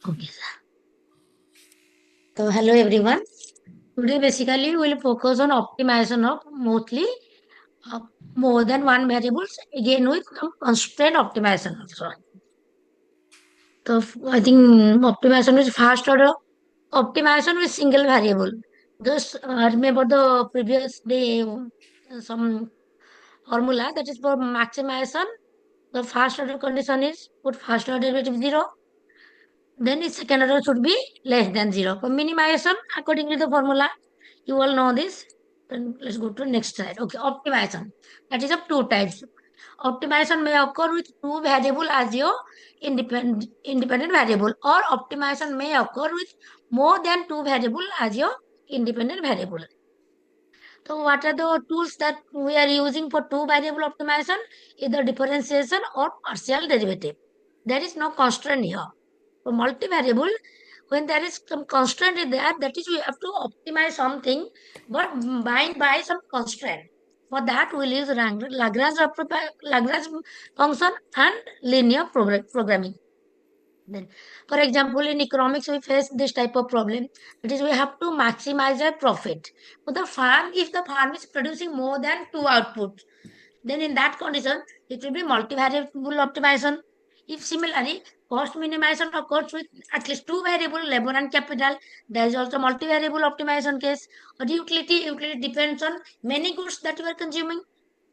Okay, sir. So, hello everyone. Today, basically, we will focus on optimization of mostly uh, more than one variables. Again, with some constraint optimization also. So, I think optimization is fast order. Optimization with single variable. Just remember the previous day some formula that is for maximization. The first order condition is put first order derivative 0. Then its second order should be less than 0. For minimization, according to the formula, you all know this. Then let's go to next slide. Okay, optimization. That is of two types. Optimization may occur with two variable as your independent variable, or optimization may occur with more than two variable as your independent variable. So what are the tools that we are using for two variable optimization? Either differentiation or partial derivative. There is no constraint here. For multivariable, when there is some constraint in there, that is we have to optimize something, but by some constraint. For that, we'll use Lagrange function and linear programming. Then, for example, in economics, we face this type of problem. That is, we have to maximize our profit. For the farm, if the farm is producing more than two outputs, then in that condition, it will be multivariable optimization. If similarly, cost minimization occurs with at least two variable, labor and capital, there is also multivariable optimization case. Or utility depends on many goods that you are consuming.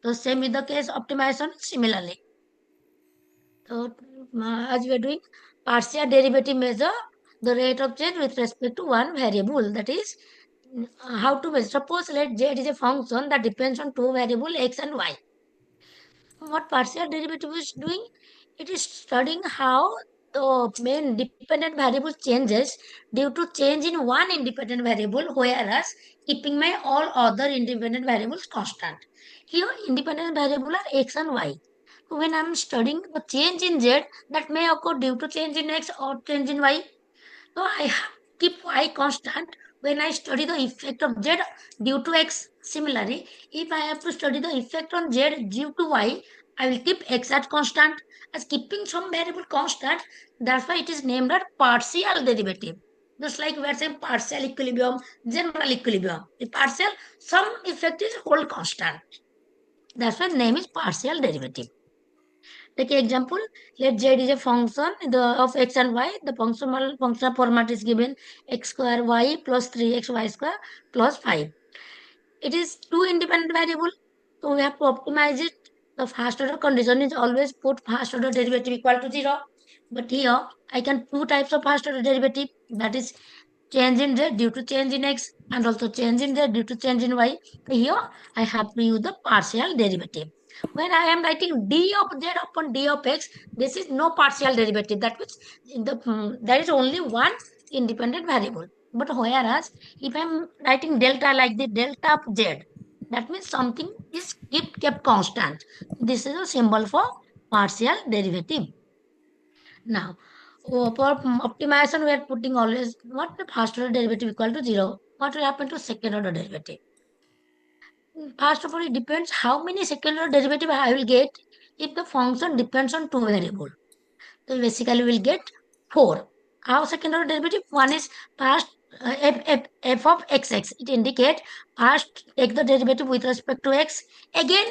So same is the case optimization similarly. So as we are doing partial derivative measure the rate of change with respect to one variable. That is how to measure. Suppose let z is a function that depends on two variable x and y. What partial derivative is doing? It is studying how the main dependent variable changes due to change in one independent variable, whereas keeping my all other independent variables constant. Here, independent variable are x and y. When I'm studying the change in z, that may occur due to change in x or change in y. So I keep y constant when I study the effect of z due to x. Similarly, if I have to study the effect on z due to y, I will keep x at constant. As keeping some variable constant, that's why it is named as partial derivative. Just like we are saying partial equilibrium, general equilibrium. The partial, some effect is whole constant. That's why the name is partial derivative. Take an example, let z is a function of x and y. The functional format is given x square y plus 3x y square plus 5. It is two independent variable, so we have to optimize it. The first order condition is always put first order derivative equal to 0. But here, I can two types of first order derivative, that is change in z due to change in x and also change in z due to change in y. Here, I have to use the partial derivative. When I am writing d of z upon d of x, this is no partial derivative. That means there is only one independent variable. But whereas if I'm writing delta like the delta of z, that means something is kept constant. This is a symbol for partial derivative. Now, for optimization, we are putting always what the first order derivative equal to 0. What will happen to second order derivative? First of all, it depends how many second order derivative I will get if the function depends on two variable. So basically, we'll get 4. How second order derivative? One is first f of xx. It indicates first take the derivative with respect to x. Again,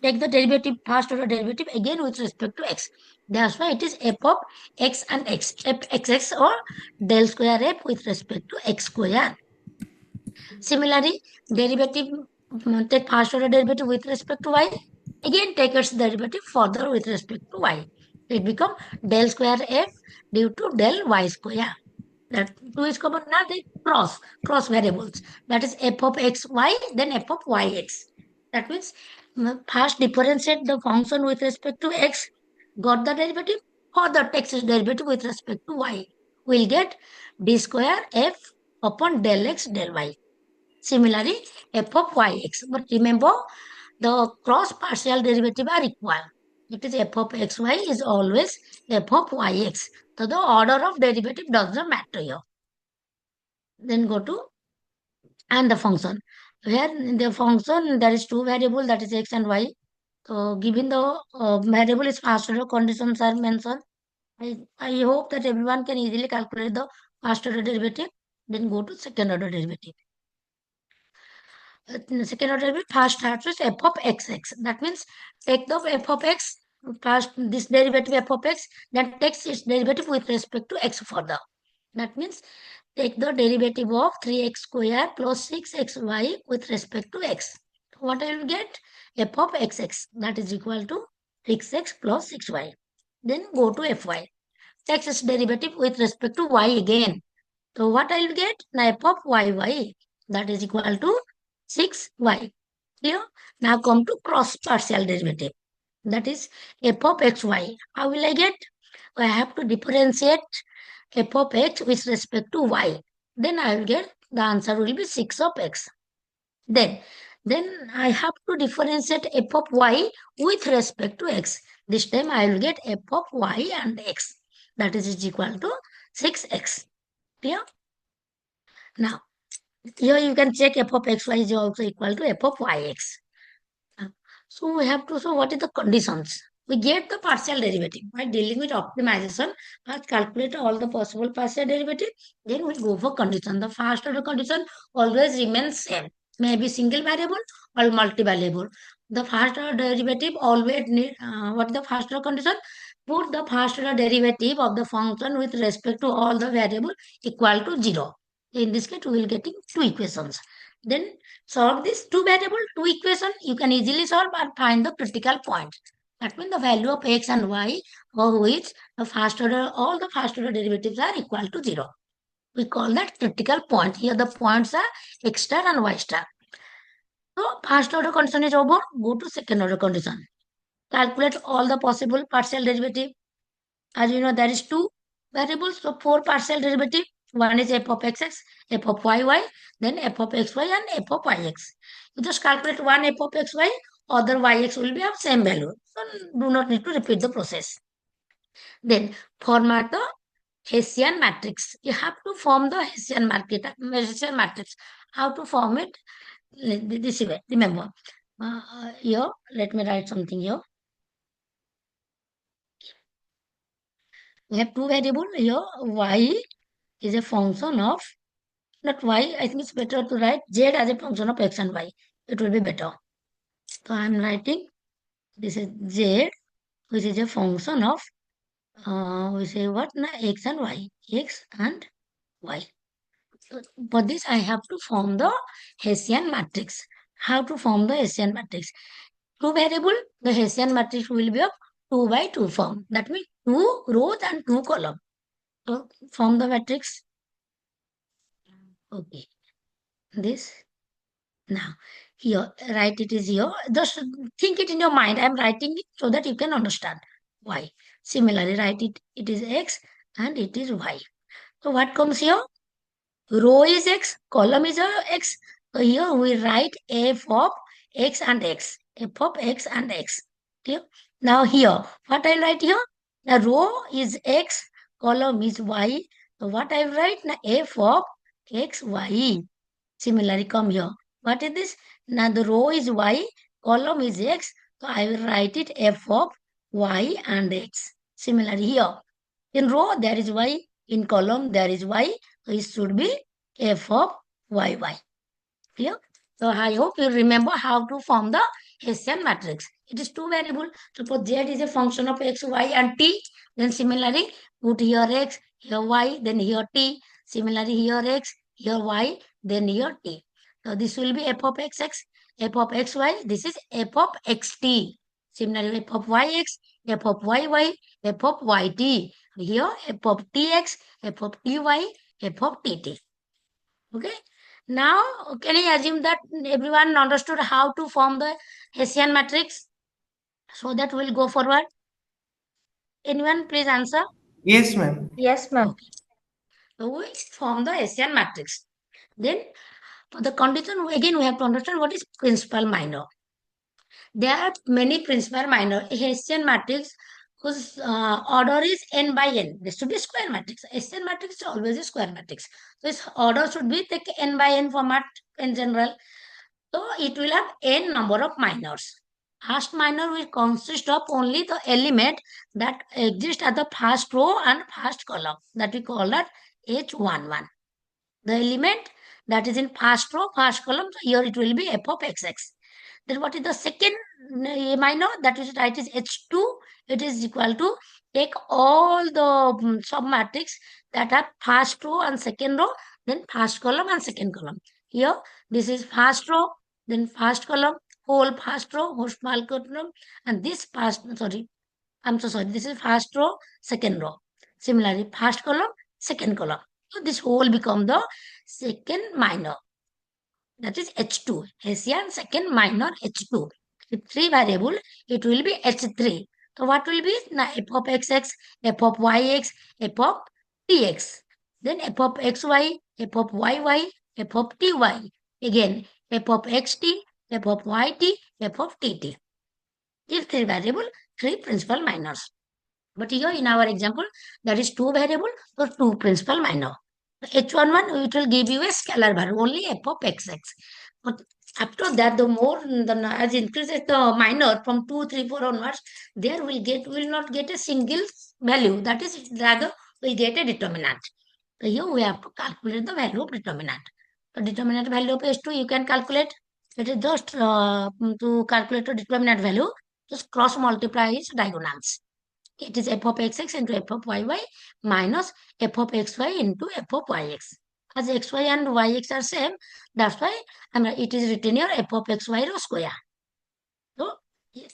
take the derivative, first order derivative again with respect to x. That's why it is f of x and x. F xx or del square f with respect to x square. Similarly, derivative, take first order derivative with respect to y. Again, take its derivative further with respect to y. It becomes del square f due to del y square. That 2 is common. Now they cross variables. That is f of xy, then f of yx. That means first differentiate the function with respect to x, got the derivative, further takes its derivative with respect to y. We'll get d square f upon del x del y. Similarly, f of yx. But remember, the cross partial derivative are equal. It is f of xy is always f of yx. So the order of derivative does not matter here. Then go to and the function. Where in the function there is two variable, that is x and y. So given the variable is first order conditions are mentioned. I hope that everyone can easily calculate the first order derivative, then go to second order derivative. In the second order derivative, first starts with f of xx. That means take the f of x, first this derivative f of x, then takes its derivative with respect to x further. That means take the derivative of 3x square plus 6xy with respect to x. What I will get? F of xx, that is equal to 6x plus 6y. Then go to fy. Takes its derivative with respect to y again. So what I will get? Now f of yy, that is equal to 6y. Clear? Now come to cross partial derivative. That is f of xy. How will I get? I have to differentiate f of x with respect to y. Then I will get the answer will be 6 of x. Then, then I have to differentiate f of y with respect to x. This time I will get f of y and x. That is equal to 6x. Clear? Now, here you can check f of xy is also equal to f of yx. So we have to show what is the conditions. We get the partial derivative by dealing with optimization. First calculate all the possible partial derivative. Then we go for condition. The first order condition always remains same. Maybe single variable or multivariable. The first order derivative always need what is the first order condition? Put the first order derivative of the function with respect to all the variable equal to 0. In this case, we will getting two equations. Then solve this two variable, two equation, you can easily solve and find the critical point. That means the value of x and y for which the first order, all the first order derivatives are equal to 0. We call that critical point. Here the points are x star and y star. So first order condition is over, go to second order condition. Calculate all the possible partial derivative. As you know, there is two variables, so four partial derivative. One is f of xx, f of yy, then f of xy and f of yx. You just calculate one f of xy, other yx will be of same value. So do not need to repeat the process. Then format the Hessian matrix. You have to form the Hessian matrix. How to form it? This way. Remember. Here, let me write something here. We have two variables here. Y is a function of, not y, I think it's better to write z as a function of x and y. It will be better. So I am writing this is z, which is a function of, we say what? Na, x and y. X and y. So for this, I have to form the Hessian matrix. How to form the Hessian matrix? Two variable, the Hessian matrix will be of 2 by 2 form. That means two rows and two columns. So form the matrix. Okay. This. Now, here, write it is here. Just think it in your mind. I am writing it so that you can understand why. Similarly, write it. It is x and it is y. So what comes here? Row is x, column is x. So here we write f of x and x. F of x and x. Clear? Now here, what I write here? The row is x, column is y. So what I write? Now f of x, y. Similarly, come here. What is this? Now the row is y, column is x. So I will write it f of y and x. Similarly here. In row there is y, in column there is y. So it should be f of yy. Clear? So I hope you remember how to form the Hessian matrix. It is two variable. Suppose z is a function of x, y and t. Then similarly put here x, here y, then here t. Similarly here x, here y, then here t. So this will be f of xx, f of xy. This is f of xt. Similarly f of yx, f of yy, f of yt. Here f of tx, f of ty, f of tt. Okay. Now, can I assume that everyone understood how to form the Hessian matrix? So that we'll go forward. Anyone please answer? Yes, ma'am. Yes, ma'am. Okay. So we form the Hessian matrix. Then for the condition, again we have to understand what is principal minor. There are many principal minor. Hessian matrix whose order is n by n. This should be square matrix. Hessian matrix is always a square matrix. So its order should be take n by n format in general. So it will have n number of minors. First minor will consist of only the element that exist at the first row and first column, that we call that H11. The element that is in first row, first column, so here it will be f of xx. Then what is the second minor? That is right is H2. It is equal to take all the submatrix that have first row and second row, then first column and second column. Here, this is first row, then first column, whole first row, whole small column, and this first, sorry, I'm so sorry, this is first row, second row. Similarly, first column, second column. So this whole become the second minor. That is H2. Hessian second minor H2. With three variable, it will be H3. So what will be? Now f of xx, f of yx, f of tx. Then f of xy, f of yy, f of ty. Again, f of xt, f of yt, f of tt. These three variable, three principal minors. But here in our example, there is two variable, so two principal minor. H11, it will give you a scalar value, only f of xx. But after that, the more, as increases the minor from 2, 3, 4 onwards, there will not get a single value. That is, rather, will get a determinant. So here we have to calculate the value of determinant. The determinant value of H2, you can calculate. It is just to calculate the determinant value, just cross multiply its diagonals. It is f of xx into f of yy minus f of xy into f of yx. As xy and yx are same, that's why it is written here f of xy rho square. So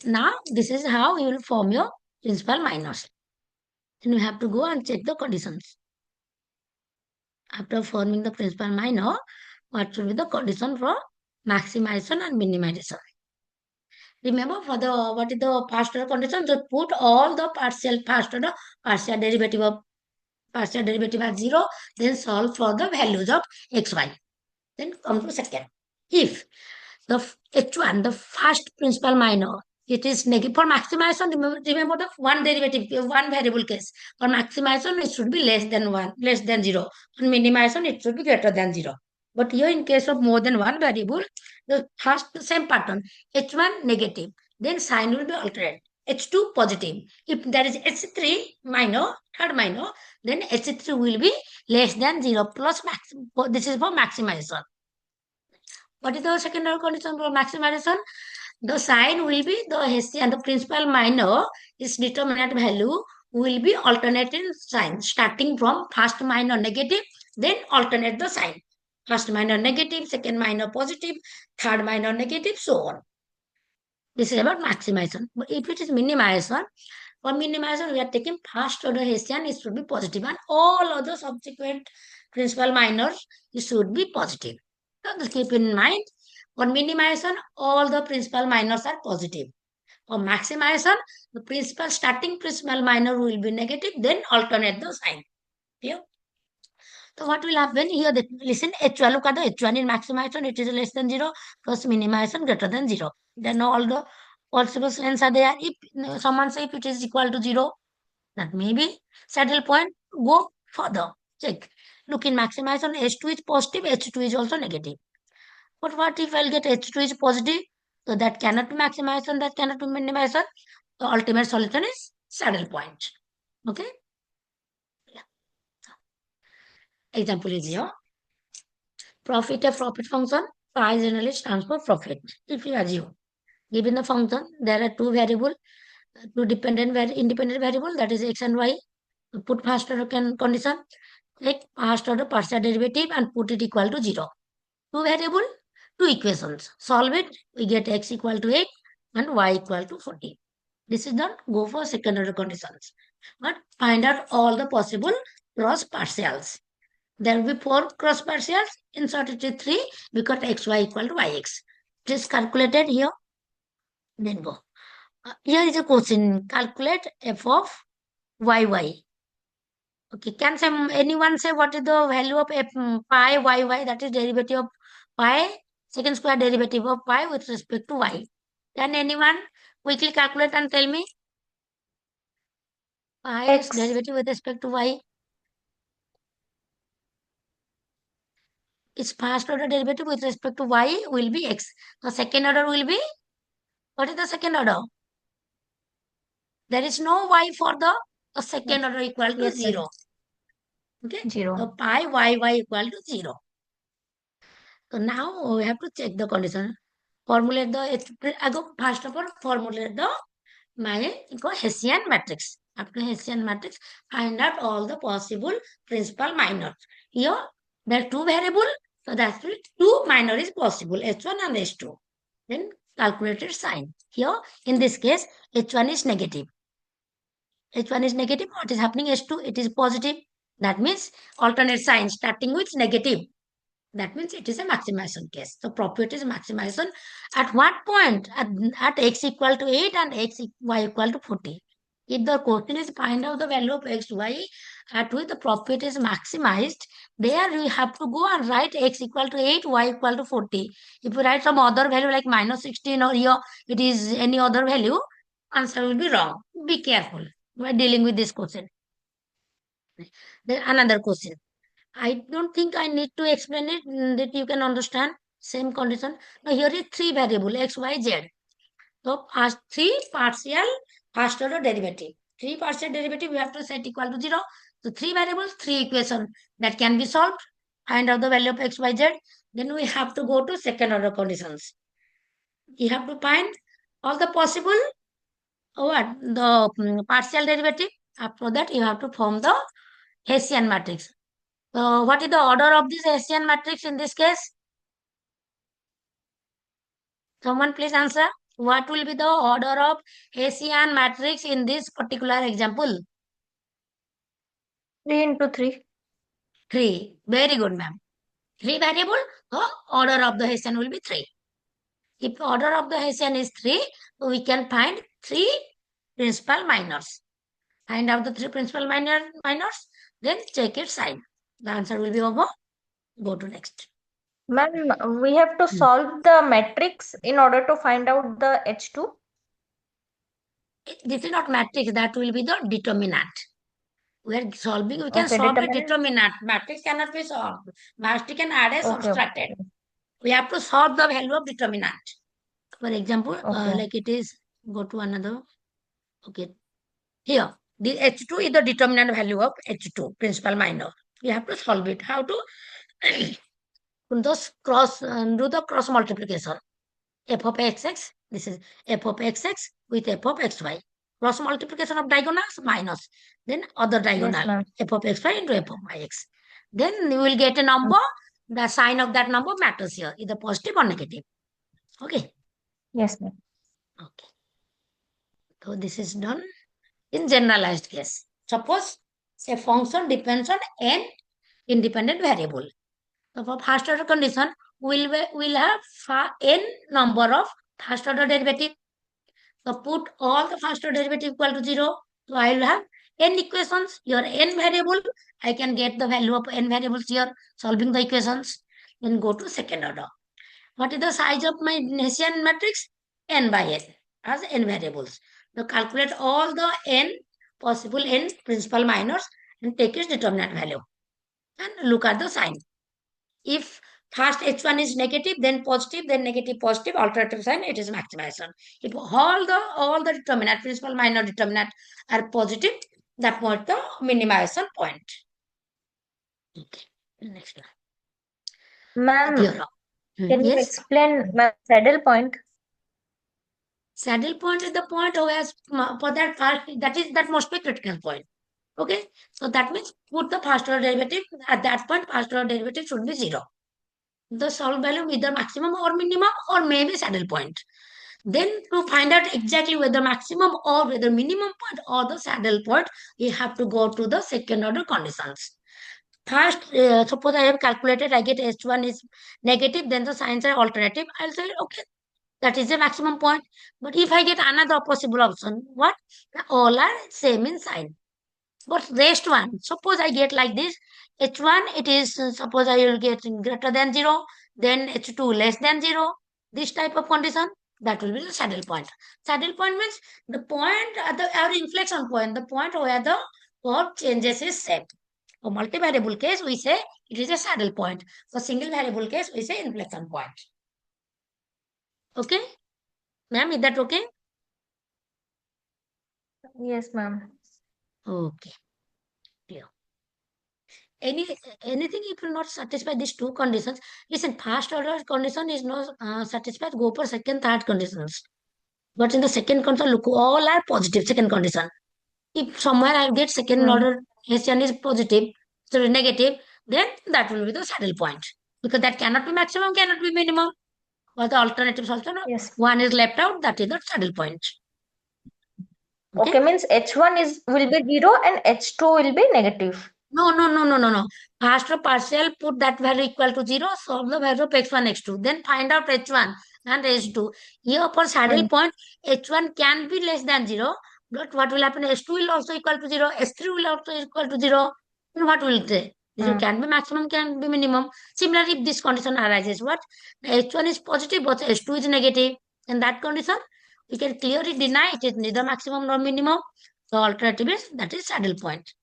now this is how you will form your principal minors. Then you have to go and check the conditions. After forming the principal minor, what should be the condition for maximization and minimization? Remember for the what is the first order condition? Just put all the first order partial derivative of partial derivative at 0, then solve for the values of xy. Then come to second. If the H1, the first principal minor, it is negative for maximization. Remember the one derivative, one variable case. For maximization, it should be less than 1, less than 0. For minimization, it should be greater than 0. But here, in case of more than one variable, the first same pattern, H1 negative, then sign will be alternate. H2 positive. If there is H3 minor, third minor, then H3 will be less than 0 plus max. This is for maximization. What is the second order condition for maximization? The sign will be the Hessian, the principal minor, its determinant value will be alternating sign, starting from first minor negative, then alternate the sign. First minor negative, second minor positive, third minor negative, so on. This is about maximization. But if it is minimization, for minimization, we are taking first order Hessian, it should be positive, and all other subsequent principal minors, it should be positive. So just keep in mind, for minimization, all the principal minors are positive. For maximization, the principal starting principal minor will be negative, then alternate the sign. Clear? So what will happen here? Listen, H1, look at the H1 in maximization, it is less than 0, plus minimization greater than 0. Then all the possible signs are there. If someone say if it is equal to 0, that may be saddle point, go further. Check. Look in maximization, H2 is positive, H2 is also negative. But what if I'll get H2 is positive? So that cannot be maximization, that cannot be minimization. The ultimate solution is saddle point. Okay? Yeah. Example is here. Profit, a profit function, phi generally stands for profit. If you assume, given the function, there are two variable, two independent variable, that is x and y. Put first order condition, take first order partial derivative and put it equal to 0. Two variable, two equations. Solve it, we get x equal to 8 and y equal to 14. This is done, go for second order conditions. But find out all the possible cross partials. There will be 4 cross partials, insert it with 3 because xy equal to yx. It is calculated here, then go. Here is a question, calculate f of yy. Okay, can anyone say what is the value of pi yy, that is derivative of pi, second square derivative of pi with respect to y? Can anyone quickly calculate and tell me? Pi X. derivative with respect to y. Its first order derivative with respect to y will be x. The second order will be What is the second order? There is no y for the second order equal to Yes, sir. 0. Okay. So 0. pi y equal to 0. So now we have to check the condition. Formulate the, I go first of all, formulate the my Hessian matrix. After Hessian matrix, find out all the possible principal minors. Here, there are two variables, so that's why two minor is possible, H1 and H2. Then calculated sign. Here, in this case, H1 is negative. H1 is negative. What is happening? H2, it is positive. That means alternate sign starting with negative. That means it is a maximization case. The property is maximization at what point? At x equal to 8 and y equal to 40. If the question is find out the value of x, y at which the property is maximized, there we have to go and write x equal to 8, y equal to 40. If you write some other value like minus 16 or here it is any other value, answer will be wrong. Be careful while dealing with this question. Then another question. I don't think I need to explain it that you can understand. Same condition. Now here is three variable x, y, z. So three partial first order derivative. Three partial derivative we have to set equal to 0. So three variables, three equations that can be solved. Find out the value of x, y, z. Then we have to go to second order conditions. You have to find all the possible partial derivative. After that you have to form the Hessian matrix. So what is the order of this Hessian matrix in this case? Someone please answer. What will be the order of Hessian matrix in this particular example? 3 into 3. 3. Very good, ma'am. 3 variable, the order of the Hessian will be 3. If order of the Hessian is 3, we can find 3 principal minors. Find out the 3 principal minors, then check its sign. The answer will be over. Go to next. Ma'am, we have to solve the matrix in order to find out the H2. This is not matrix, that will be the determinant. We are solving, we can Okay, solve the determinant. determinant. Matrix cannot be solved. Matrix can add a Okay, subtracted. okay. We have to solve the value of determinant. For example, Okay. like it is, go to another. Okay. Here, the H2 is the determinant value of H2, principal minor. We have to solve it. How to do the cross multiplication. F of xx, this is f of xx with f of xy. Cross multiplication of diagonals minus. Then other Yes, diagonal, ma'am. f of xy into f of yx. Then you will get a number. The sign of that number matters here, either positive or negative. Okay. Yes, ma'am. Okay. So this is done in generalized case. Suppose a function depends on n independent variable. So for first order condition, we'll have n number of first order derivative. So put all the first order derivative equal to 0. So I will have n equations. Your n variable, I can get the value of n variables here, solving the equations. Then go to second order. What is the size of my Hessian matrix? N by n as n variables. Now calculate all the n possible n principal minors and take its determinant value. And look at the sign. If first H1 is negative, then positive, then negative, positive, alternative sign, it is maximization. If all the determinant, principal minor determinant are positive, that was the minimization point. Okay, next one. Ma'am, Theorem. can you Yes. explain saddle point? Saddle point is the point where for that first, that is that most critical point. Okay, so that means put the first order derivative at that point. First order derivative should be 0. The solved value either maximum or minimum or maybe saddle point. Then to find out exactly whether maximum or whether minimum point or the saddle point, we have to go to the second order conditions. First, suppose I have calculated, I get H1 is negative, then the signs are alternative. I'll say, okay, that is the maximum point. But if I get another possible option, what? All are same in sign. But rest one, suppose I get like this, H1, it is, suppose I will get greater than 0, then H2 less than 0, this type of condition, that will be the saddle point. Saddle point means the point at our inflection point, the point where the curve changes its shape. For multivariable case, we say it is a saddle point. For single variable case, we say inflection point. Okay? Ma'am, is that okay? Yes, ma'am. Okay, clear. Any anything if you not satisfy these two conditions, listen, first order condition is not satisfied, go for second, third conditions. But in the second condition, look, all are positive, second condition. If somewhere I get second Hmm. order Hessian is positive, so negative, then that will be the saddle point. Because that cannot be maximum, cannot be minimum. Or the alternatives also, no? Yes. One is left out, that is the saddle point. Okay? Okay, means H1 is will be 0 and H2 will be negative. No, no, no, no, no, no. After partial, put that value equal to 0, solve the value of x1, x2. Then find out h1 and h2. Here for saddle Hmm. point, h1 can be less than 0. But what will happen? H2 will also equal to 0. H3 will also equal to 0. Then what will it say? 0 Hmm. can be maximum, can be minimum. Similarly, if this condition arises, what? H1 is positive, but H2 is negative. In that condition, we can clearly deny it is neither maximum nor minimum. The alternative is that is saddle point.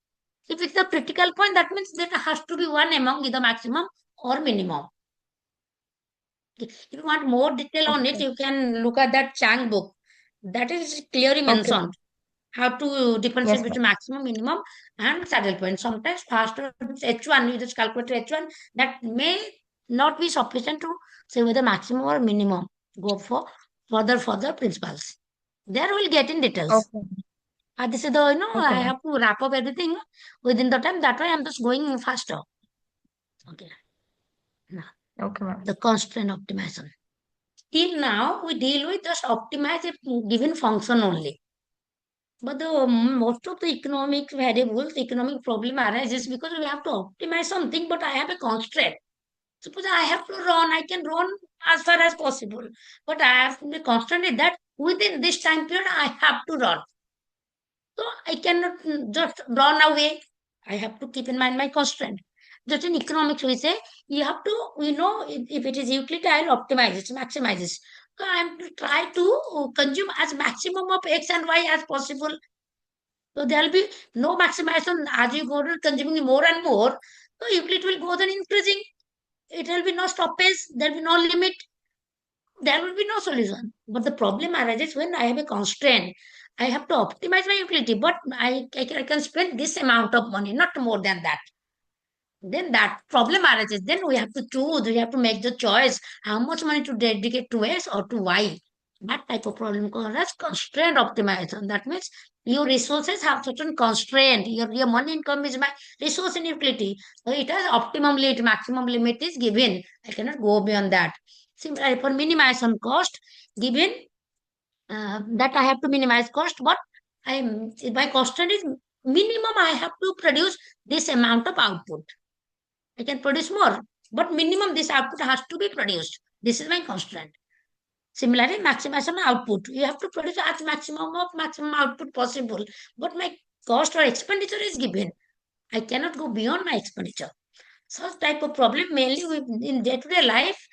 If it's a critical point, that means there has to be one among either maximum or minimum. If you want more detail on it, Okay. you can look at that Chang book. That is clearly Okay. mentioned how to differentiate Yes, ma'am. between maximum, minimum, and saddle point. Sometimes faster H1, you just calculate H1, that may not be sufficient to say whether maximum or minimum. Go for further principles. There we'll get in details. Okay. This is the, Okay, I ma'am. have to wrap up everything within the time. That way I'm just going faster. Okay. Now, Okay, ma'am. the constraint optimization. Till now, we deal with just optimize a given function only. But the most of the economic variables, economic problem arises because we have to optimize something, but I have a constraint. Suppose I have to run, I can run as far as possible. But I have to be constraint is that within this time period, I have to run. So I cannot just run away. I have to keep in mind my constraint. Just in economics, we say you have to, if it is utility, I'll optimize it, maximize it. So I am to try to consume as maximum of X and Y as possible. So there will be no maximization as you go on consuming more and more. So utility will go on increasing. It will be no stoppage. There will be no limit. There will be no solution. But the problem arises when I have a constraint. I have to optimize my utility, but I can spend this amount of money, not more than that. Then that problem arises. Then we have to choose, we have to make the choice how much money to dedicate to X or to Y. That type of problem called as constraint optimization. That means your resources have certain constraint. Your money income is my resource and utility. So it has optimum limit, maximum limit is given. I cannot go beyond that. Similarly, for minimization cost, given that I have to minimize cost, but I my constraint is minimum I have to produce this amount of output. I can produce more, but minimum this output has to be produced. This is my constraint. Similarly, maximization output. You have to produce as maximum of maximum output possible, but my cost or expenditure is given. I cannot go beyond my expenditure. Such type of problem mainly in day-to-day life,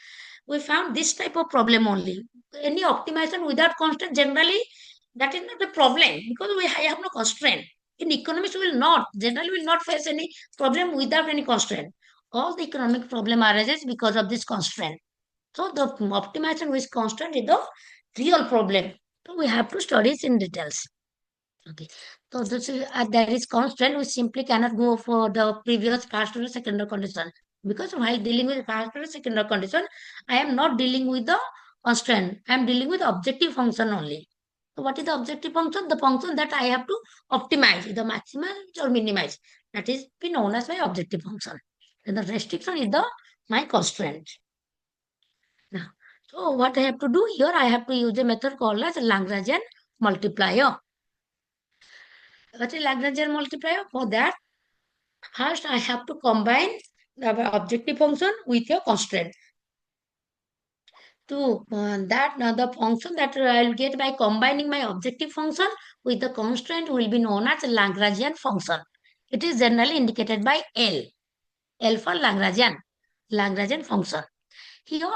we found this type of problem only. Any optimization without constraint, generally, that is not a problem because we have no constraint. In economics, we will not, generally will not face any problem without any constraint. All the economic problem arises because of this constraint. So the optimization with constraint is the real problem. So we have to study it in details. Okay. So this is, there is constant. We simply cannot go for the previous first or second order condition because while dealing with first or second order condition, I am not dealing with the constraint. I am dealing with objective function only. So what is the objective function? The function that I have to optimize, either maximize or minimize. That is be known as my objective function. And the restriction is the my constraint. Now, so what I have to do here, I have to use a method called as Lagrangian multiplier. What is Lagrangian multiplier? For that, first I have to combine the objective function with your constraint. To that the function that I'll get by combining my objective function with the constraint will be known as Lagrangian function. It is generally indicated by L. L for Lagrangian function. Here,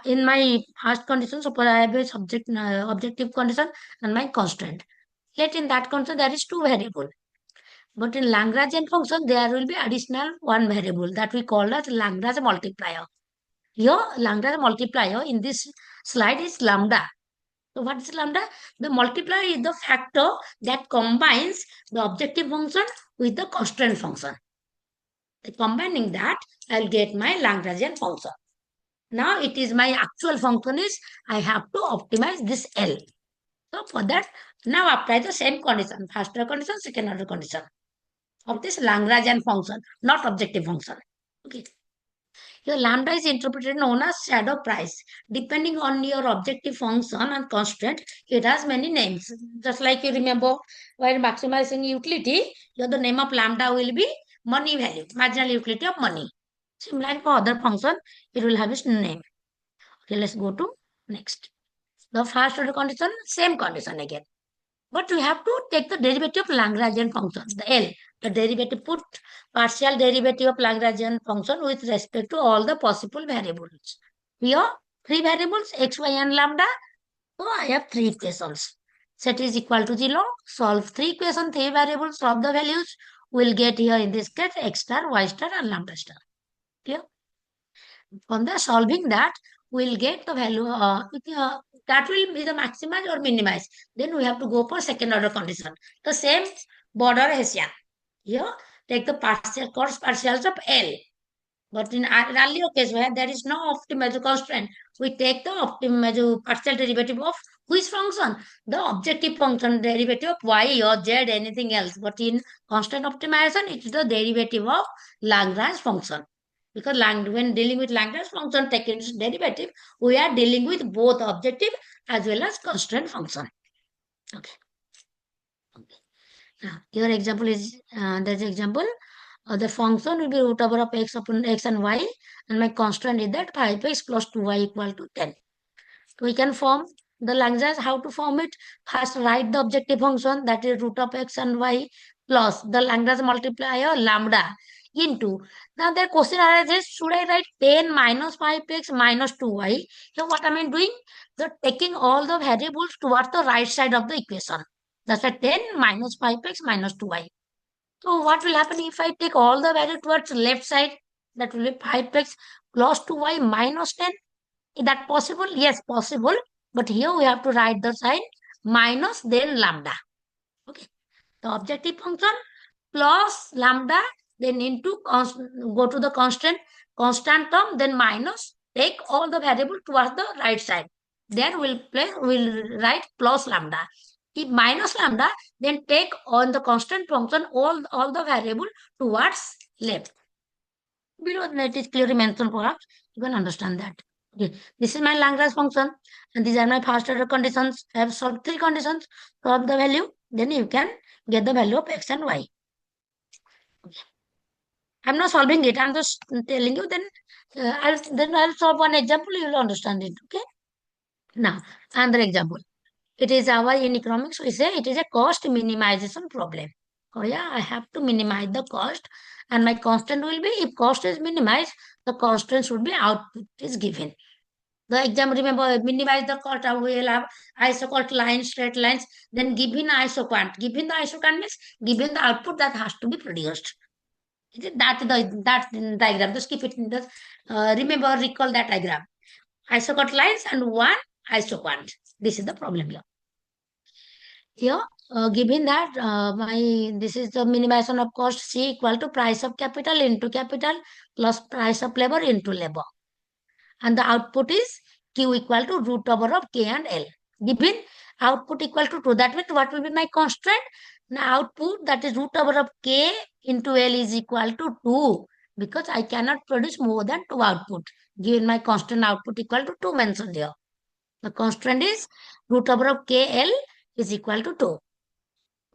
in my first condition, suppose I have a objective condition and my constraint. Let in that condition there is two variable. But in Lagrangian function, there will be additional one variable that we call as Lagrange multiplier. Here, Lagrange multiplier in this slide is lambda. So what is lambda? The multiplier is the factor that combines the objective function with the constraint function. By combining that, I'll get my Lagrangian function. Now it is my actual function is I have to optimize this L. So for that, now apply the same condition, first order condition, second order condition of this Lagrangian function, not objective function. Okay. Your lambda is interpreted known as shadow price. Depending on your objective function and constraint, it has many names. Just like you remember, while maximizing utility, the name of lambda will be money value, marginal utility of money. Similar for other function, it will have its name. Okay, let's go to next. The first order condition, same condition again. But we have to take the derivative of Lagrangian function, the L. The derivative, put partial derivative of Lagrangian function with respect to all the possible variables. Here, three variables, x, y, and lambda. So I have three equations. Set is equal to 0. Solve three equations, three variables, solve the values. We'll get here in this case x star, y star, and lambda star. Clear? From the solving that, we'll get the value, that will be the maximize or minimize. Then we have to go for second order condition. The same border Hessian. Here, take the partial course partials of L. But in earlier case where there is no optimal constraint, we take the optimal partial derivative of which function? The objective function derivative of y or z, anything else. But in constant optimization, it is the derivative of Lagrange function. Because when dealing with Lagrange function taking its derivative, we are dealing with both objective as well as constraint function. Okay. Now, your example is there's example. The function will be root over of x upon x and y, and my constant is that 5x plus 2y equal to 10. So we can form the Lagrange. How to form it? First, write the objective function, that is root of x and y, plus the Lagrange multiplier lambda into. Now the question arises, should I write 10 minus 5x minus 2y? So what am I doing? So taking all the variables towards the right side of the equation. That's why 10 minus 5x minus 2y. So what will happen if I take all the value towards left side? That will be 5x plus 2y minus 10. Is that possible? Yes, possible. But here we have to write the sign minus then lambda. Okay. The objective function plus lambda, then into go to the constant term, then minus, take all the variable towards the right side. Then we'll write plus lambda. If minus lambda, then take on the constant function all the variable towards left. Below that is clearly mentioned, perhaps you can understand that. Okay, this is my Lagrange function, and these are my first order conditions. I have solved three conditions. Solve the value, then you can get the value of x and y. Okay. I'm not solving it. I'm just telling you. I'll solve one example. You will understand it. Okay. Now another example. It is our in economics. We say it is a cost minimization problem. Oh yeah, I have to minimize the cost, and my constant will be if cost is minimized, the constant should be output is given. The example, remember, minimize the cost. We will have isoquant lines, straight lines. Then given isoquant, given the isoquant means given the output that has to be produced. That diagram. Just keep it in the remember, recall that diagram. Isoquant lines and one isoquant. This is the problem here. Here, given that this is the minimization of cost C equal to price of capital into capital plus price of labor into labor. And the output is Q equal to root over of K and L. Given output equal to 2, that means what will be my constraint? Now output, that is root over of K into L, is equal to 2, because I cannot produce more than 2 output. Given my constant output equal to 2 mentioned here. The constraint is root over of KL is equal to 2.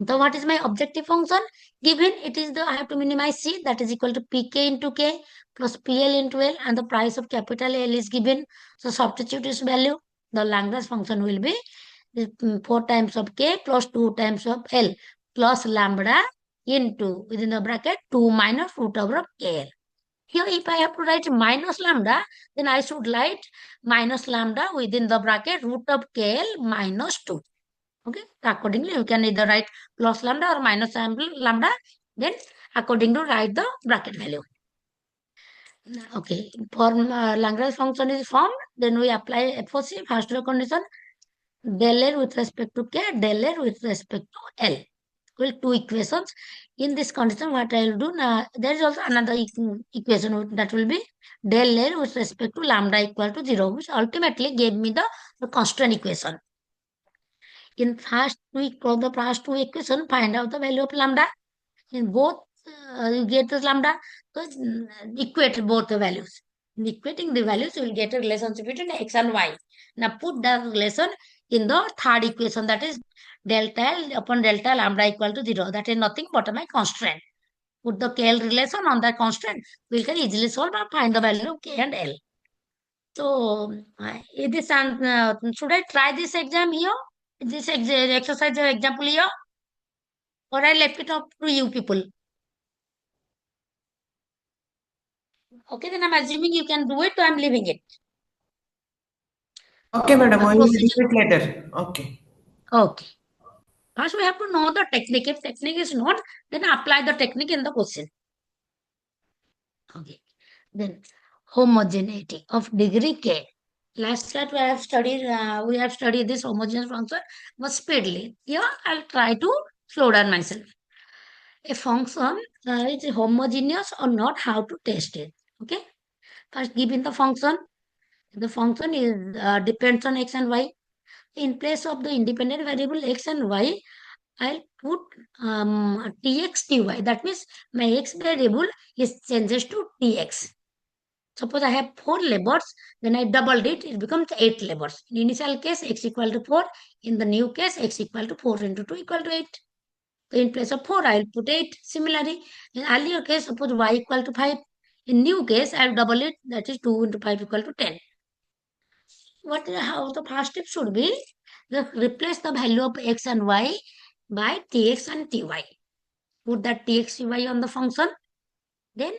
So what is my objective function? Given it is I have to minimize C, that is equal to PK into K plus PL into L, and the price of capital L is given. So substitute its value. The Lagrange function will be 4 times of K plus 2 times of L plus lambda into, within the bracket, 2 minus root over of KL. Here, if I have to write minus lambda, then I should write minus lambda within the bracket root of KL minus 2. Okay, accordingly, you can either write plus lambda or minus lambda, then according to write the bracket value. Okay, for Lagrange function is formed, then we apply FOC, first order condition. del L with respect to K, del L with respect to L. Well, two equations. In this condition, what I will do now, there is also another equation that will be del L with respect to lambda equal to 0, which ultimately gave me the constraint equation. In the first two equation, find out the value of lambda. In both, you get the lambda. So equate both the values. In equating the values, you will get a relationship between x and y. Now put the relation in the third equation, that is delta L upon delta lambda equal to 0. That is nothing but my constraint. Put the KL relation on that constraint. We can easily solve and find the value of K and L. So, should I try this exam here? This exercise example here? Or I left it up to you people? Okay, then I'm assuming you can do it, so I'm leaving it. Okay, madam. We will do Procedure. it later. Okay. Okay. First, we have to know the technique. If technique is not, then apply the technique in the question. Okay. Then homogeneity of degree k. Last class we have studied this homogeneous function was speedily. Here I'll try to slow down myself. A function is homogeneous or not, how to test it. Okay. First, given the function. The function is depends on x and y. In place of the independent variable x and y, I'll put tx, ty. That means my x variable is changes to tx. Suppose I have 4 labors, then I doubled it, it becomes 8 labors. In initial case, x equal to 4. In the new case, x equal to 4 into 2 equal to 8. So in place of 4, I'll put 8. Similarly, in earlier case, suppose y equal to 5. In new case, I'll double it, that is 2 into 5 equal to 10. How the first step should be, replace the value of x and y by tx and ty. Put that tx, ty on the function. Then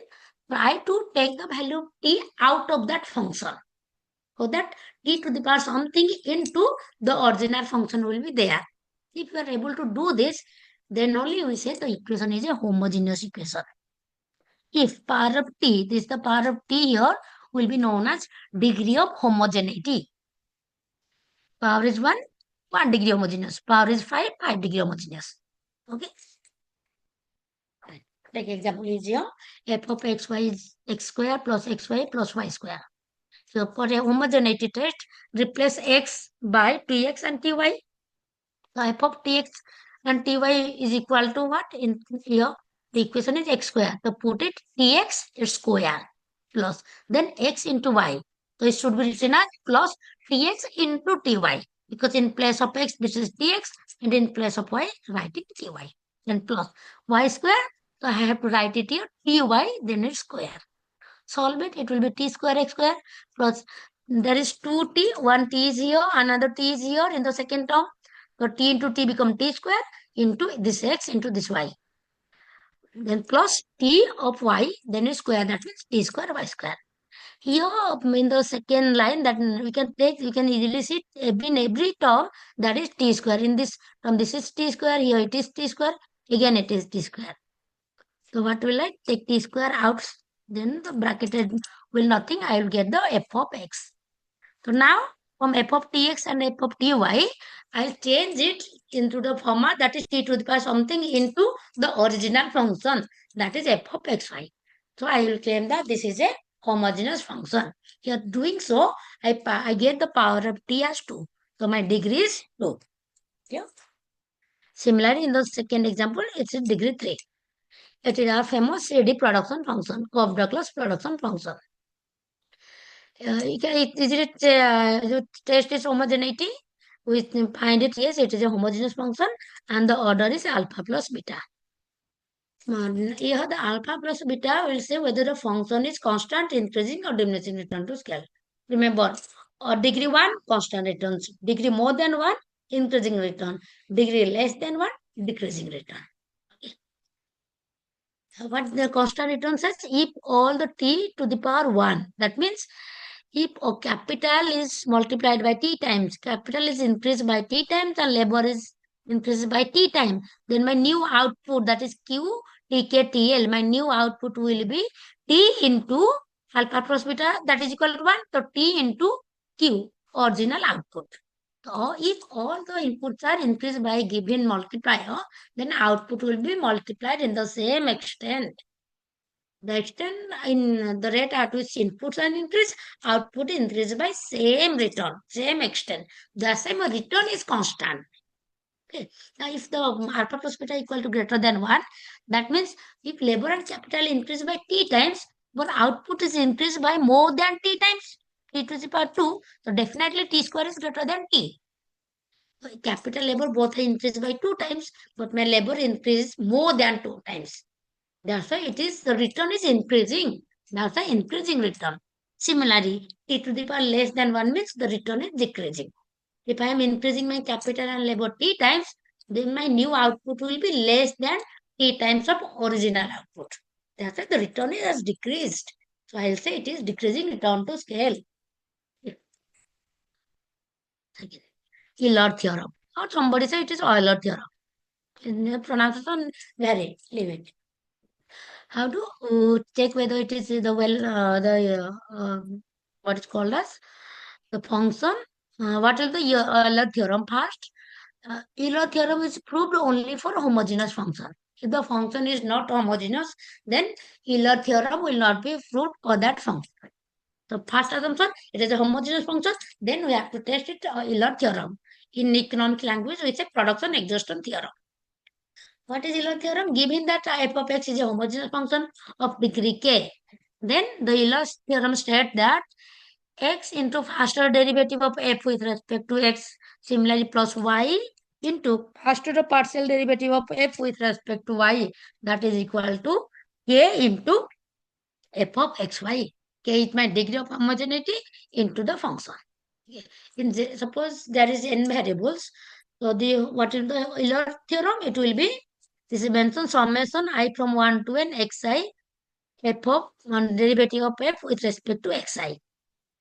try to take the value of t out of that function, so that t to the power something into the original function will be there. If you are able to do this, then only we say the equation is a homogeneous equation. If power of t, this is the power of t here, will be known as degree of homogeneity. Power is 1, 1 degree homogeneous. Power is 5, 5 degree homogeneous. Okay. Take example is here. F of xy is x square plus xy plus y square. So for a homogeneity test, replace x by tx and ty. So f of tx and ty is equal to what? In here, the equation is x square. So put it tx is square plus then x into y. So it should be written as plus tx into ty. Because in place of x, this is tx, and in place of y, writing ty. Then plus y square. So I have to write it here, ty, then it's square. Solve it, it will be t square x square plus there is 2t, one t is here, another t is here in the second term. So t into t become t square into this x into this y. Then plus t of y, then is square, that means t square y square. Here in the second line that we can easily see in every term that is t square. In this term, this is t square, here it is t square, again it is t square. So what will I take t square out? Then the bracketed will nothing. I will get the f of x. So now from f of tx and f of ty, I'll change it into the format that is t to the power something into the original function that is f of xy. So I will claim that this is a homogeneous function. Here doing so, I get the power of t as 2. So my degree is 2. Yeah. Similarly, in the second example, it's degree 3. It is our famous CD production function, Cobb-Douglas production function. The test is homogeneity. We find it, yes, it is a homogeneous function, and the order is alpha plus beta. Here the alpha plus beta will say whether the function is constant, increasing or diminishing return to scale. Remember, degree 1, constant returns. Degree more than 1, increasing return. Degree less than 1, decreasing return. What the constant return says, if all the t to the power 1. That means if capital is multiplied by t times, capital is increased by t times and labor is increased by t times, then my new output, that is q, tk, tl, my new output will be t into alpha plus beta, that is equal to 1. So t into q, original output. So if all the inputs are increased by given multiplier, then output will be multiplied in the same extent. The extent in the rate at which inputs are increased, output increased by same return, same extent. The same return is constant. Okay. Now, if the alpha plus beta equal to greater than 1, that means if labor and capital increase by t times, but output is increased by more than t times, t to the power 2, so definitely t square is greater than t. So capital labor both are increased by 2 times, but my labor increases more than 2 times. That's why it is the return is increasing. That's why increasing return. Similarly, t to the power less than 1 means the return is decreasing. If I am increasing my capital and labor t times, then my new output will be less than t times of original output. That's why the return has decreased. So I'll say it is decreasing return to scale. Euler theorem. Or somebody say it is Euler theorem. In the pronunciation vary. Leave it. How to check whether it is what is called as the function? What is the Euler theorem first? Euler theorem is proved only for homogeneous function. If the function is not homogeneous, then Euler theorem will not be proved for that function. So first assumption, it is a homogeneous function. Then we have to test it Euler theorem. In economic language, we say production exhaustion theorem. What is Euler theorem? Given that f of x is a homogeneous function of degree k, then the Euler theorem states that x into first order derivative of f with respect to x, similarly plus y into first order partial derivative of f with respect to y, that is equal to k into f of xy. K is my degree of homogeneity into the function. Suppose there is n variables, so what is the Euler theorem? It will be, this is mentioned, summation I from 1 to n xi f of one derivative of f with respect to xi.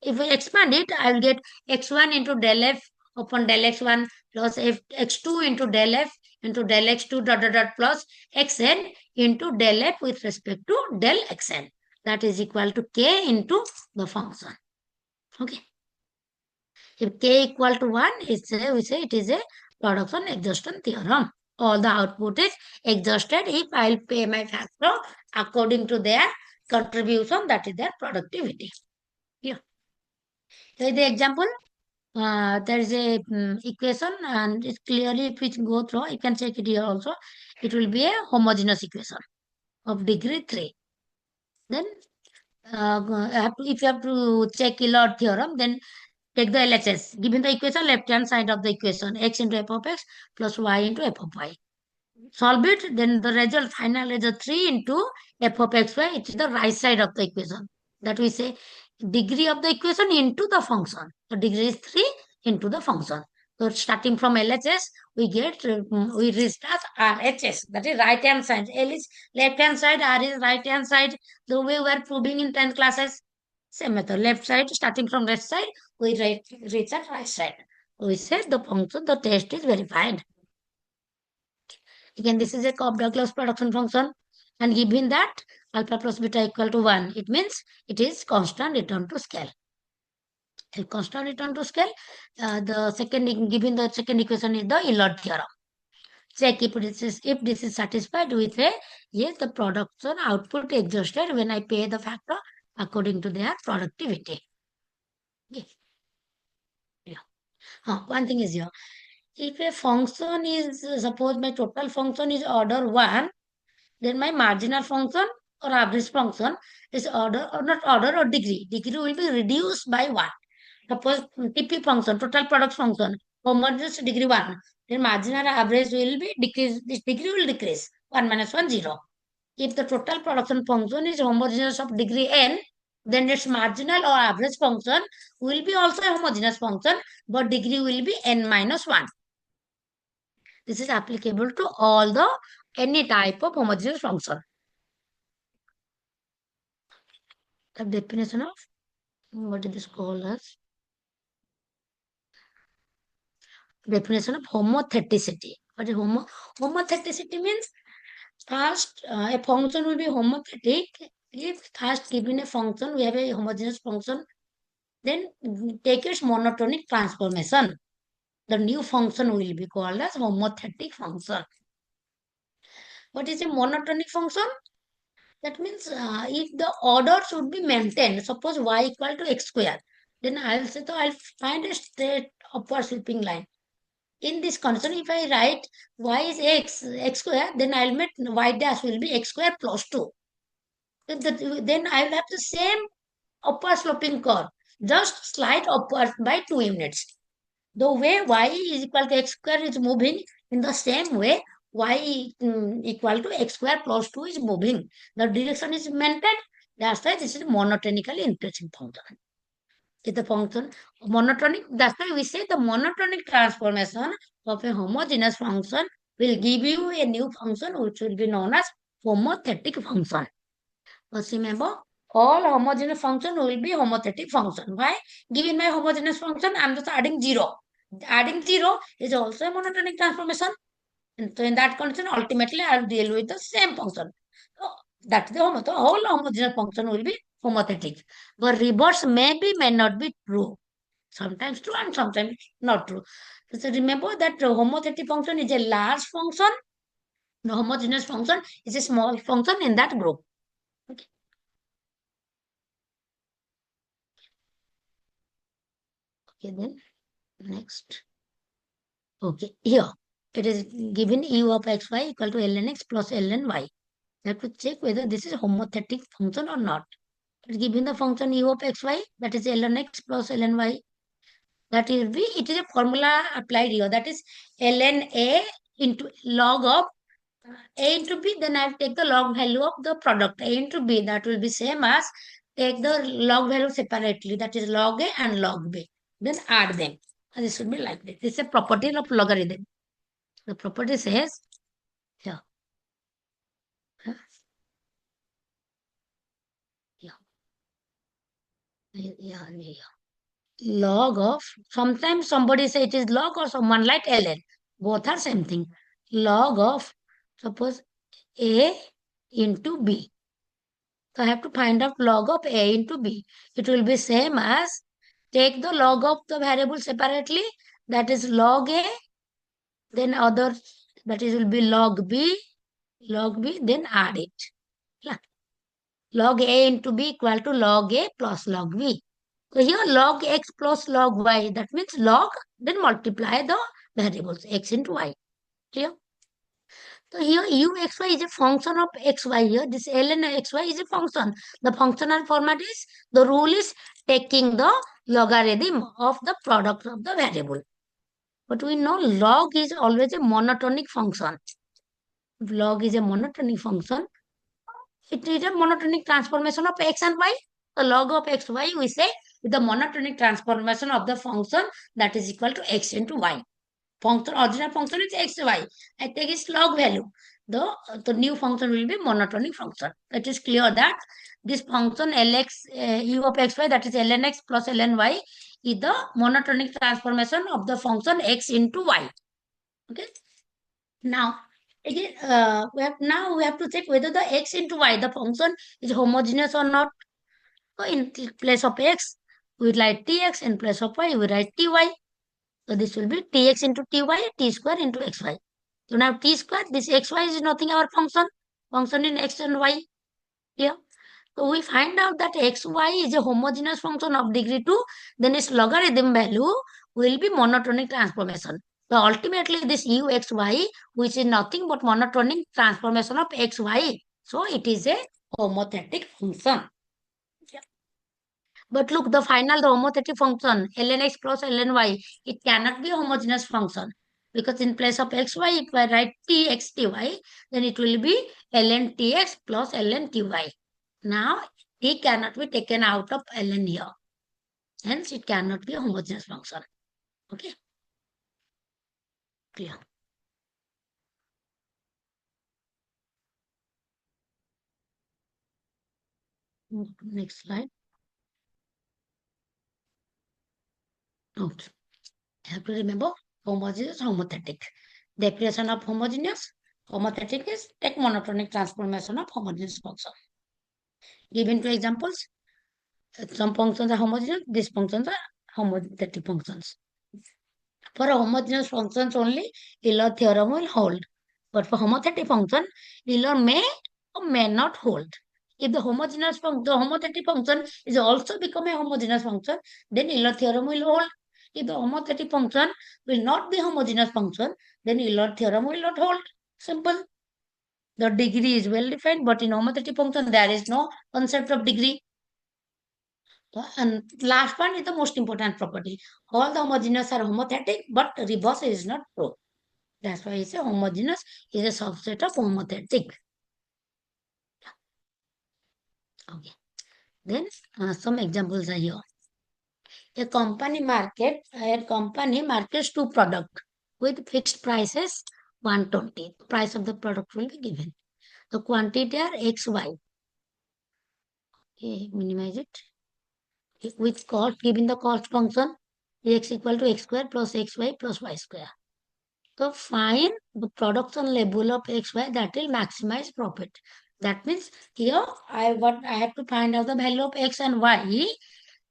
If we expand it, I will get x1 into del f upon del x1 plus x2 into del f into del x2 dot dot dot plus xn into del f with respect to del xn. That is equal to k into the function. Okay. If k equal to 1, we say it is a production exhaustion theorem. All the output is exhausted if I will pay my factor according to their contribution, that is their productivity. Yeah. So the example, there is a equation, and it's clearly, if we go through, you can check it here also. It will be a homogeneous equation of degree 3. Then if you have to check Euler theorem, then take the LHS. Given the equation, left-hand side of the equation, x into f of x plus y into f of y. Solve it, then the result, final result 3 into f of xy, it is the right side of the equation. That we say degree of the equation into the function. So degree is 3 into the function. So starting from LHS, we reach as RHS, that is right hand side. L is left hand side, R is right hand side. The way we were proving in 10th classes, same method. Left side, starting from left side, we reach at right side. We said the function, the test is verified. Again, this is a Cobb-Douglas production function, and given that alpha plus beta equal to 1, it means it is constant return to scale. A constant return to scale, given the second equation is the Euler theorem. Check if this is satisfied with a yes, the production output exhausted when I pay the factor according to their productivity. Okay. Yeah. One thing is here. If a function is, suppose my total function is order 1, then my marginal function or average function is order, or not order, or degree. Degree will be reduced by 1. Suppose TP function, total product function, homogeneous degree 1, then marginal average will be decrease. This degree will decrease. 1 minus 1, 0. If the total production function is homogeneous of degree n, then its marginal or average function will be also a homogeneous function, but degree will be n minus 1. This is applicable to all the any type of homogeneous function. The definition of what is this called as? Definition of homotheticity. What is homotheticity means? First, a function will be homothetic if first given a function, we have a homogeneous function, then take its monotonic transformation. the new function will be called as homothetic function. What is a monotonic function? That means if the order should be maintained, suppose y equal to x square, then I'll say, so I'll find a straight upward sweeping line. In this condition, if I write y is x square, then I'll make y dash will be x square plus 2. Then I will have the same upward sloping curve, just slight upward by 2 units. The way y is equal to x square is moving, in the same way y equal to x square plus 2 is moving. The direction is maintained. That's why this is monotonically increasing function. Is the function monotonic? That's why we say the monotonic transformation of a homogeneous function will give you a new function which will be known as homothetic function. But remember, all homogeneous function will be homothetic function. Why? Given my homogeneous function, I'm just adding 0. Adding 0 is also a monotonic transformation. And so in that condition, ultimately I'll deal with the same function. So that's the whole homogeneous function will be homothetic. But reverse may be, may not be true. Sometimes true and sometimes not true. So remember that the homothetic function is a large function. The homogeneous function is a small function in that group. Okay. Okay, then next. Okay, here it is given u of xy equal to ln x plus ln y. You have to check whether this is homothetic function or not. It's given the function u of xy, that is ln x plus ln y. That will be, it is a formula applied here. That is ln a into log of a into b. Then I will take the log value of the product a into b. That will be same as take the log value separately. That is log a and log b. Then add them. And this should be like this. This is a property of logarithm. The property says here. Huh? Yeah. Yeah, yeah. Log of, sometimes somebody say it is log or someone like ln. Both are same thing. Log of, suppose a into b. So I have to find out log of a into b. It will be same as take the log of the variable separately. That is log a. Then other, that is will be log b. Log b. Then add it. Yeah. Log a into b equal to log a plus log b. So here log x plus log y, that means log, then multiply the variables x into y. Clear? So here uxy is a function of xy here. This ln xy is a function. The functional format is, the rule is taking the logarithm of the product of the variable. But we know log is always a monotonic function. If log is a monotonic function, it is a monotonic transformation of x and y. The log of xy, we say, is the monotonic transformation of the function that is equal to x into y. Function, original function is xy. I take its log value. The new function will be monotonic function. It is clear that this function lx u of xy, that is ln x plus ln y, is the monotonic transformation of the function x into y. Okay. Now, again, we have to check whether the x into y, the function, is homogeneous or not. So in place of x, we write tx. In place of y, we write ty. So this will be tx into ty, t square into xy. So now t square, this xy is nothing our function. Function in x and y. Here. So we find out that xy is a homogeneous function of degree 2, then its logarithm value will be monotonic transformation. So ultimately this uxy, which is nothing but monotonic transformation of xy. So it is a homothetic function. Yeah. But look, the final, the homothetic function, ln x plus ln y, it cannot be a homogeneous function. Because in place of xy, if I write tx ty, then it will be ln tx plus ln ty. Now, t cannot be taken out of ln here. Hence, it cannot be a homogeneous function. Okay? Clear. Next slide. Okay. You have to remember homogeneous, homothetic. Definition of homogeneous. Homothetic is take monotonic transformation of homogeneous function. Given two examples, some functions are homogeneous, these functions are homothetic functions. For homogeneous functions only, Euler theorem will hold. But for homothetic function, Euler may or may not hold. If the homothetic function is also become a homogeneous function, then Euler theorem will hold. If the homothetic function will not be homogeneous function, then Euler theorem will not hold. Simple. The degree is well defined, but in homothetic function, there is no concept of degree. And last one is the most important property. All the homogeneous are homothetic, but reverse is not true. That's why it's a homogeneous is a subset of homothetic. Okay. Then some examples are here. A company markets two products with fixed prices 120. The price of the product will be given. The quantity are X, Y. Okay, minimize it. With cost, given the cost function, X equal to X square plus XY plus Y square. So find the production level of XY that will maximize profit. That means here I have to find out the value of X and Y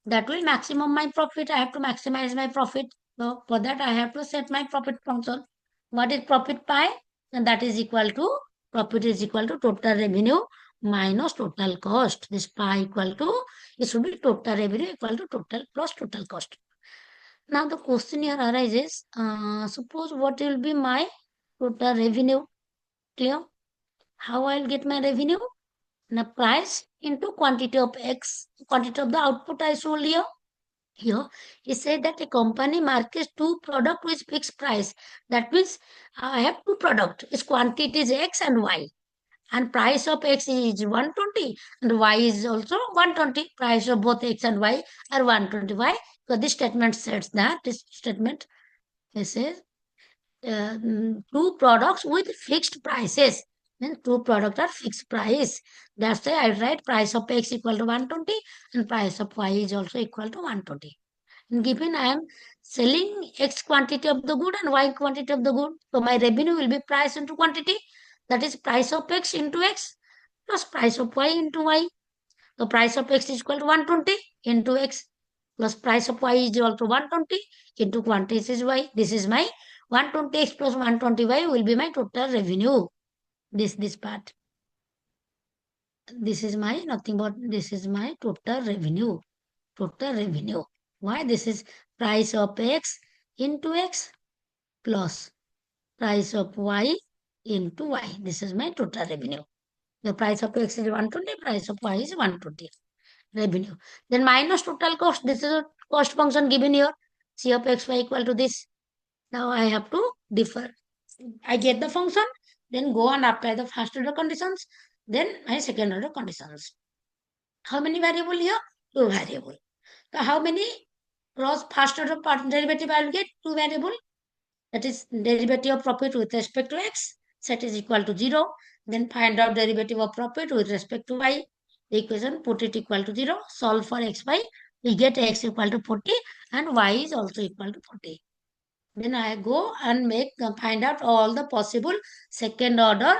that will maximum my profit. I have to maximize my profit. So for that I have to set my profit function. What is profit pi? And that is equal to profit is equal to total revenue minus total cost. This pi equal to it should be total revenue equal to total plus total cost. Now the question here arises, suppose what will be my total revenue? Clear? How I'll get my revenue? The price into quantity of X, quantity of the output I sold here. Here, he said that a company markets two products with fixed price. That means I have two products. Its quantity is X and Y. And price of X is 120 and Y is also 120. Price of both X and Y are 120. Why? Because this statement says that this statement says two products with fixed prices. Then two products are fixed price. That's why I write price of X equal to 120 and price of Y is also equal to 120. And given I am selling X quantity of the good and Y quantity of the good, so my revenue will be price into quantity. That is price of X into X plus price of Y into Y. The price of X is equal to 120 into X plus price of Y is equal to 120 into quantity is Y. This is my 120X plus 120Y will be my total revenue. This part. This is my nothing but this is my total revenue. Total revenue. Why? This is price of X into X plus price of Y into Y. This is my total revenue. The price of X is 120, price of Y is 120. Revenue. Then minus total cost. This is a cost function given here. C of XY equal to this. Now I have to differ. I get the function, then go and apply the first order conditions, then my second order conditions. How many variable here? Two variable. So how many cross first order derivative I will get? Two variable. That is derivative of profit with respect to X. Set is equal to 0. Then find out derivative of profit with respect to Y. The equation, put it equal to 0. Solve for XY. We get X equal to 40 and Y is also equal to 40. Then I go and find out all the possible second order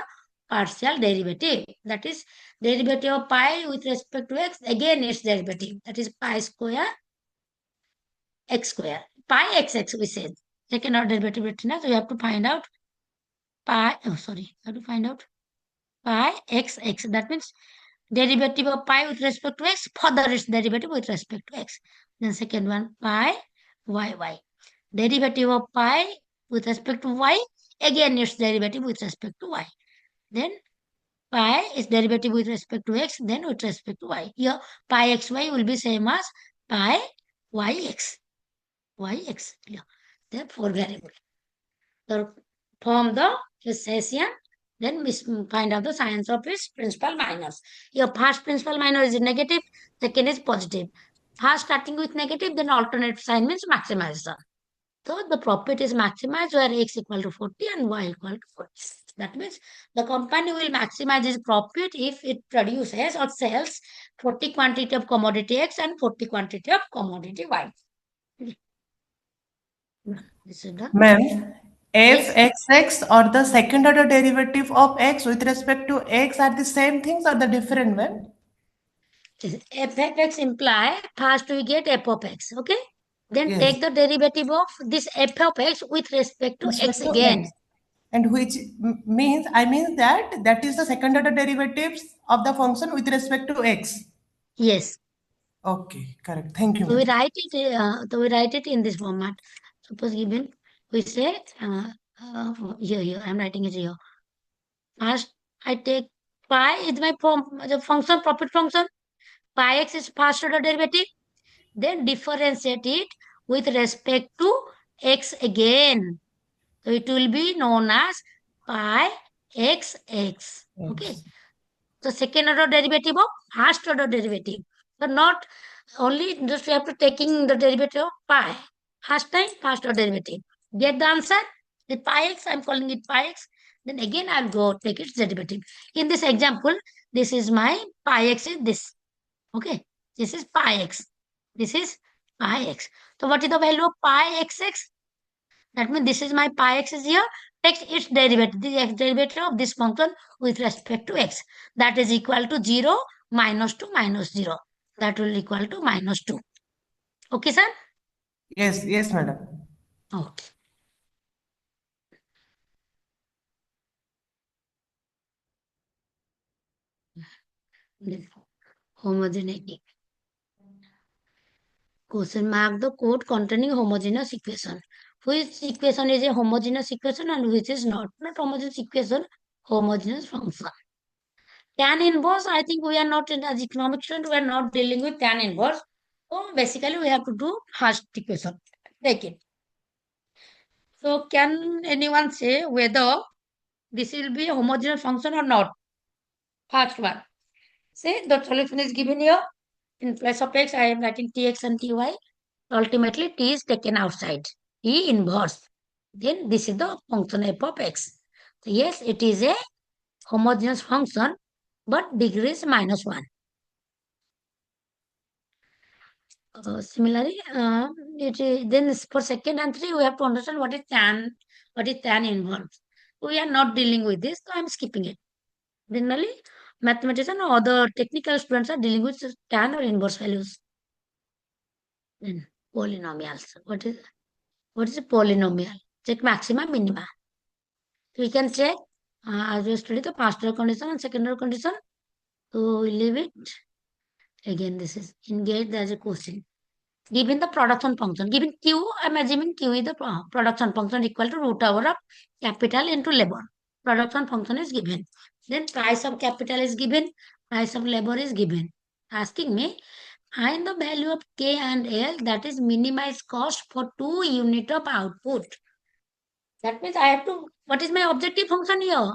partial derivative. That is derivative of pi with respect to X. Again, its derivative. That is pi square X square. Pi XX we said. Second order derivative written as we have to find out pi. Oh, sorry. Have to find out pi XX. That means derivative of pi with respect to X. Further its derivative with respect to X. Then second one pi YY. Derivative of pi with respect to Y. Again, its derivative with respect to Y. Then pi is derivative with respect to X. Then with respect to Y. Here pi XY will be same as pi YX. YX. Yeah. There are four variables. So form the Hessian. Then we find out the signs of its principal minors. Your first principal minor is negative, second is positive. First starting with negative, then alternate sign means maximization. So the profit is maximized where X equal to 40 and Y equal to 40. That means the company will maximize its profit if it produces or sells 40 quantity of commodity X and 40 quantity of commodity Y. This is done. Ma'am, Yes. fxx or the second order derivative of x with respect to x are the same things or the different one? F of X imply first we get F of X. Okay. Then Yes. take the derivative of this f of x with respect to Respect x to again. x. And which means, I mean that is the second order derivatives of the function with respect to x. Yes. Okay, correct. Thank you, So we madam. write it. So we write it in this format. Suppose given, we say here. I'm writing it here. First, I take pi is my the function, profit function. Pi x is first order derivative. Then differentiate it with respect to x again. So it will be known as pi x x. Okay. Yes. So second order derivative of first order derivative. So not only just we have to taking the derivative of pi. First time, first order derivative. Get the answer? With pi x, I'm calling it pi x. Then again I'll go take its derivative. In this example, this is my pi x is this. Okay. This is pi x. This is pi x. So what is the value of pi x x? That means this is my pi x is here. Take its derivative, the x derivative of this function with respect to x. That is equal to 0 minus 2 minus 0. That will equal to minus 2. Okay, sir? Yes, yes, madam. Okay. Homogeneity. Question mark the code containing homogeneous equation. Which equation is a homogeneous equation and which is not? Not homogeneous equation, homogeneous function. Tan inverse, I think we are not in as economic student, we are not dealing with tan inverse. So basically we have to do first equation. Take it. So can anyone say whether this will be a homogeneous function or not? First one. Say the solution is given here. In place of x, I am writing tx and ty. Ultimately, t is taken outside. T inverse. Then this is the function f of x. So yes, it is a homogeneous function, but degree is -1. Similarly, then for second and three, we have to understand what is tan inverse. We are not dealing with this, so I'm skipping it. Generally, mathematician or other technical students are dealing with tan or inverse values. Then polynomials. What is a polynomial? Check maxima, minima. So we can check as we study the first order condition and second order condition. So we leave it. Again, this is engaged as a question. Given the production function, given Q, I'm assuming Q is the production function equal to root over of capital into labor. Production function is given. Then price of capital is given, price of labor is given. Asking me, find the value of K and L that is minimize cost for 2 unit of output. That means I have to, what is my objective function here?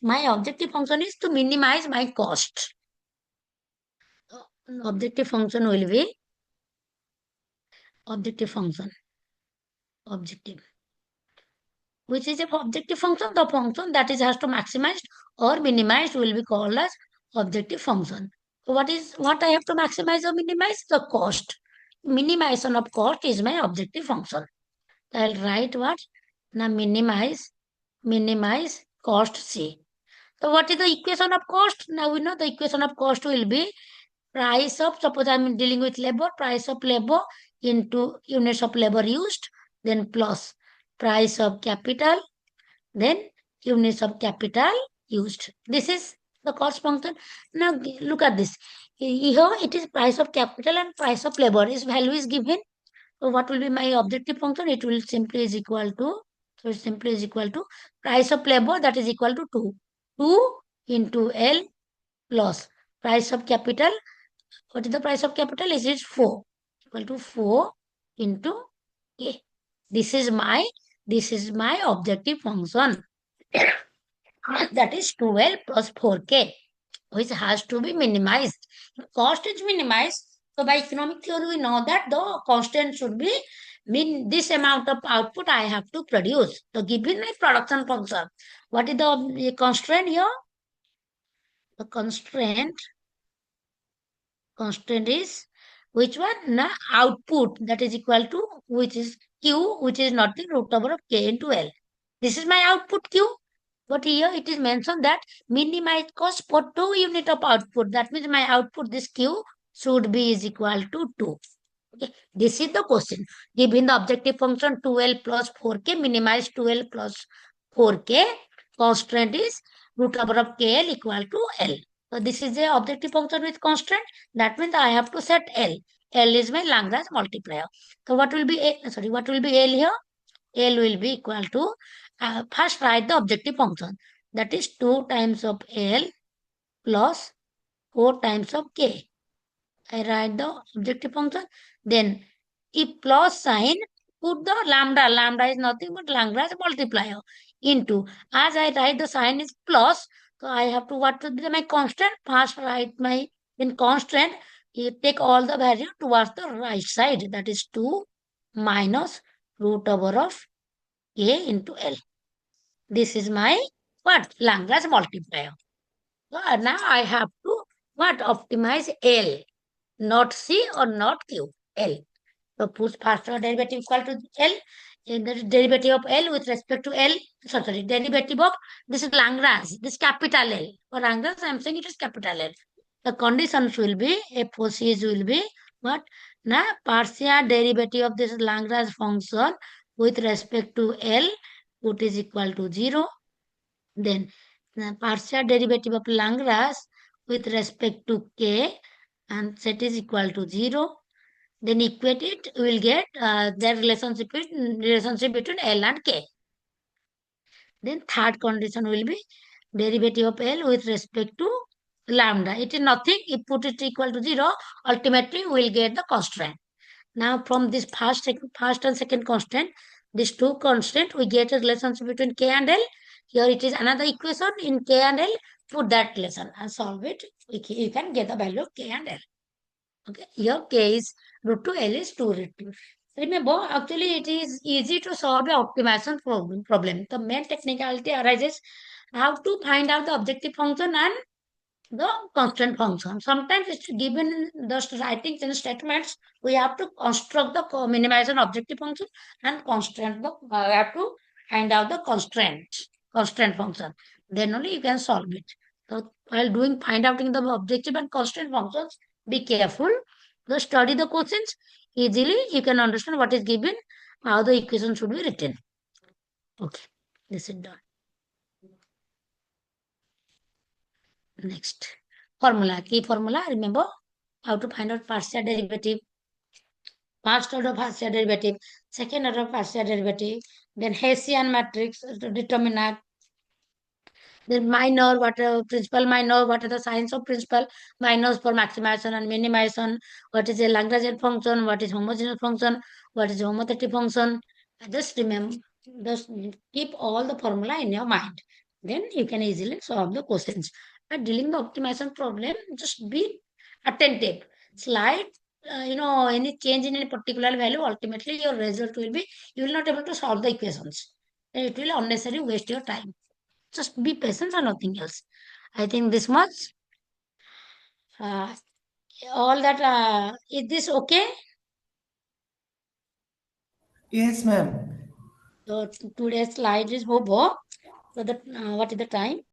My objective function is to minimize my cost. Objective function will be objective function. Objective. Which is a objective function, the function that is has to maximize or minimize will be called as objective function. So what I have to maximize or minimize? The cost. Minimization of cost is my objective function. I'll write what? Now minimize cost C. So what is the equation of cost? Now we know the equation of cost will be price of, suppose I'm dealing with labor, price of labor into units of labor used, then plus price of capital, then units of capital used. This is the cost function. Now look at this. Here it is price of capital and price of labor. This value is given. So what will be my objective function? It will simply is equal to, so it simply is equal to price of labor that is equal to 2. 2 into L plus price of capital. What is the price of capital? Is it 4? Equal to 4 into K. This is my objective function. That is 12 plus 4K, which has to be minimized. Cost is minimized. So by economic theory, we know that the constant should be this amount of output I have to produce. So given my production function, what is the constraint here? The constraint is which one? Na output that is equal to which is Q, which is nothing root over of K into L. This is my output Q. But here it is mentioned that minimize cost for 2 unit of output. That means my output, this Q, should be is equal to 2. Okay, this is the question. Given the objective function 2L plus 4K, minimize 2L plus 4K, constraint is root over of KL equal to L. So this is the objective function with constraint. That means I have to set L. L is my Lagrange multiplier. So what will be A? Sorry, what will be L here? L will be equal to, first write the objective function. That is 2 times of L plus 4 times of K. I write the objective function. Then if plus sign, put the lambda. Lambda is nothing but Lagrange multiplier into. As I write the sign is plus, so I have to, what will be my constant? First write my, in constant, you take all the value towards the right side. That is 2 minus root over of K into L. This is my what? Lagrange multiplier. So now I have to what? Optimize L, not C or not Q, L. So put partial derivative equal to L. In the derivative of L with respect to L, sorry, derivative of this is Lagrange, this capital L. For Lagrange, I am saying it is capital L. The conditions will be, FOCs will be what? Now, partial derivative of this Lagrange function with respect to L, put is equal to 0. Then the partial derivative of Lagrange with respect to K and set is equal to 0. Then equate it, we will get the relationship between L and K. Then third condition will be derivative of L with respect to lambda. It is nothing. If put it equal to 0, ultimately we will get the constraint. Now from this first and second constant, these two constant, we get a relationship between K and L. Here it is another equation in K and L. Put that relation and solve it. You can get the value of K and L. Okay, here K is root 2, L is 2 root 2. Remember, actually it is easy to solve the optimization problem. The main technicality arises how to find out the objective function and the constant function. Sometimes it's given in the writings and statements, we have to construct the minimization objective function and constraint the, we have to find out the constraint function. Then only you can solve it. So while doing find out in the objective and constraint functions, be careful. Just study the questions easily. You can understand what is given, how the equation should be written. Okay, this is done. Next, formula, key formula, remember how to find out partial derivative, first order partial derivative, second order partial derivative, then Hessian matrix to determine then minor, what are principal minor, what are the signs of principal minors for maximization and minimization, what is a Lagrangian function, what is homogeneous function, what is homothetic function. Just remember, just keep all the formula in your mind. Then you can easily solve the questions. But dealing the optimization problem, just be attentive. Slide, any change in any particular value, ultimately your result will be, you will not able to solve the equations. It will unnecessarily waste your time. Just be patient or nothing else. I think this much. All that, is this okay? Yes, ma'am. So today's slide is over. So that what is the time?